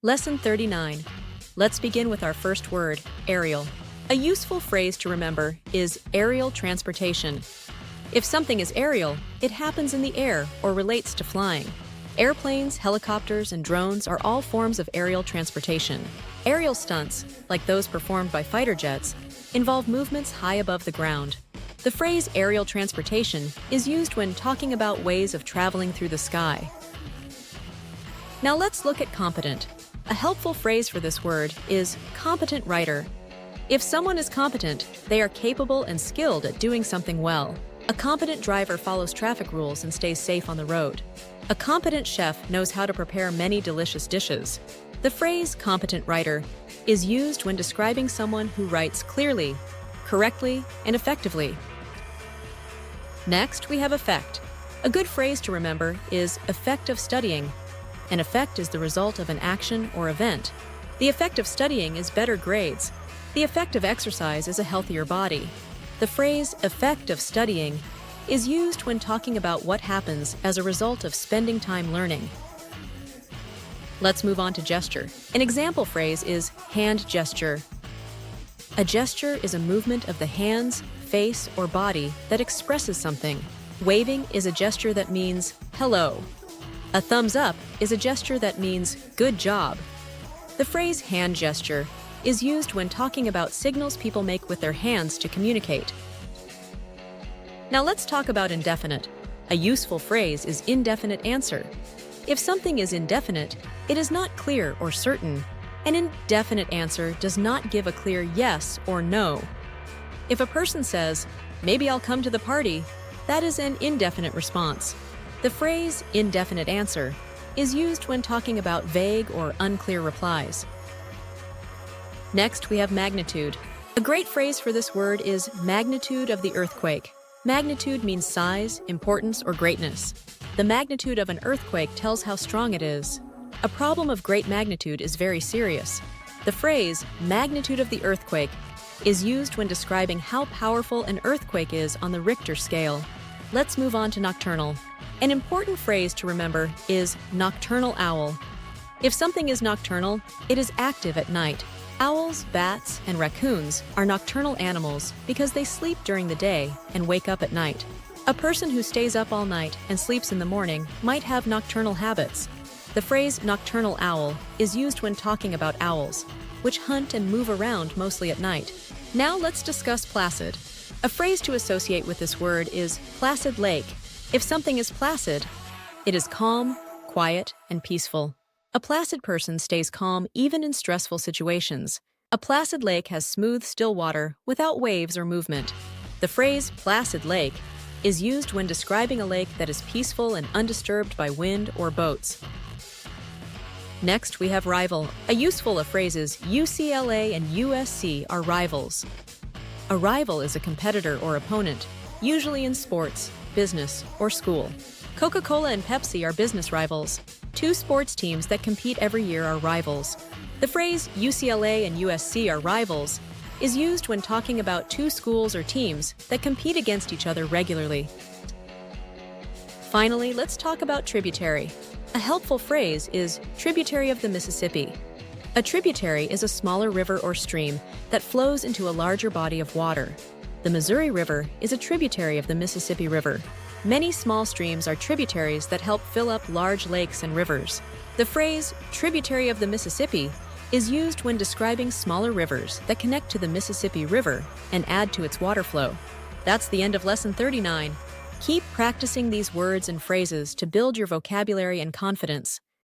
Lesson 39. Let's begin with our first word, aerial. A useful phrase to remember is aerial transportation. If something is aerial, it happens in the air or relates to flying. Airplanes, helicopters, and drones are all forms of aerial transportation. Aerial stunts, like those performed by fighter jets, involve movements high above the ground. The phrase aerial transportation is used when talking about ways of traveling through the sky. Now let's look at competent. A helpful phrase for this word is competent writer. If someone is competent, they are capable and skilled at doing something well. A competent driver follows traffic rules and stays safe on the road. A competent chef knows how to prepare many delicious dishes. The phrase competent writer is used when describing someone who writes clearly, correctly, and effectively. Next, we have effect. A good phrase to remember is effect of studying. An effect is the result of an action or event. The effect of studying is better grades. The effect of exercise is a healthier body. The phrase effect of studying is used when talking about what happens as a result of spending time learning. Let's move on to gesture. An example phrase is hand gesture. A gesture is a movement of the hands, face, or body that expresses something. Waving is a gesture that means hello. A thumbs up is a gesture that means good job. The phrase hand gesture is used when talking about signals people make with their hands to communicate. Now let's talk about indefinite. A useful phrase is indefinite answer. If something is indefinite, it is not clear or certain. An indefinite answer does not give a clear yes or no. If a person says, "Maybe I'll come to the party," that is an indefinite response. The phrase indefinite answer is used when talking about vague or unclear replies. Next, we have magnitude. A great phrase for this word is magnitude of the earthquake. Magnitude means size, importance, or greatness. The magnitude of an earthquake tells how strong it is. A problem of great magnitude is very serious. The phrase magnitude of the earthquake is used when describing how powerful an earthquake is on the Richter scale. Let's move on to nocturnal. An important phrase to remember is nocturnal owl. If something is nocturnal, it is active at night. Owls, bats, and raccoons are nocturnal animals because they sleep during the day and wake up at night. A person who stays up all night and sleeps in the morning might have nocturnal habits. The phrase nocturnal owl is used when talking about owls, which hunt and move around mostly at night. Now let's discuss placid. A phrase to associate with this word is placid lake. If something is placid, it is calm, quiet, and peaceful. A placid person stays calm even in stressful situations. A placid lake has smooth, still water without waves or movement. The phrase placid lake is used when describing a lake that is peaceful and undisturbed by wind or boats. Next, we have rival. A useful of phrases UCLA and USC are rivals. A rival is a competitor or opponent, usually in sports, business, or school. Coca-Cola and Pepsi are business rivals. Two sports teams that compete every year are rivals. The phrase UCLA and USC are rivals is used when talking about two schools or teams that compete against each other regularly. Finally, let's talk about tributary. A helpful phrase is tributary of the Mississippi. A tributary is a smaller river or stream that flows into a larger body of water. The Missouri River is a tributary of the Mississippi River. Many small streams are tributaries that help fill up large lakes and rivers. The phrase tributary of the Mississippi is used when describing smaller rivers that connect to the Mississippi River and add to its water flow. That's the end of Lesson 39. Keep practicing these words and phrases to build your vocabulary and confidence.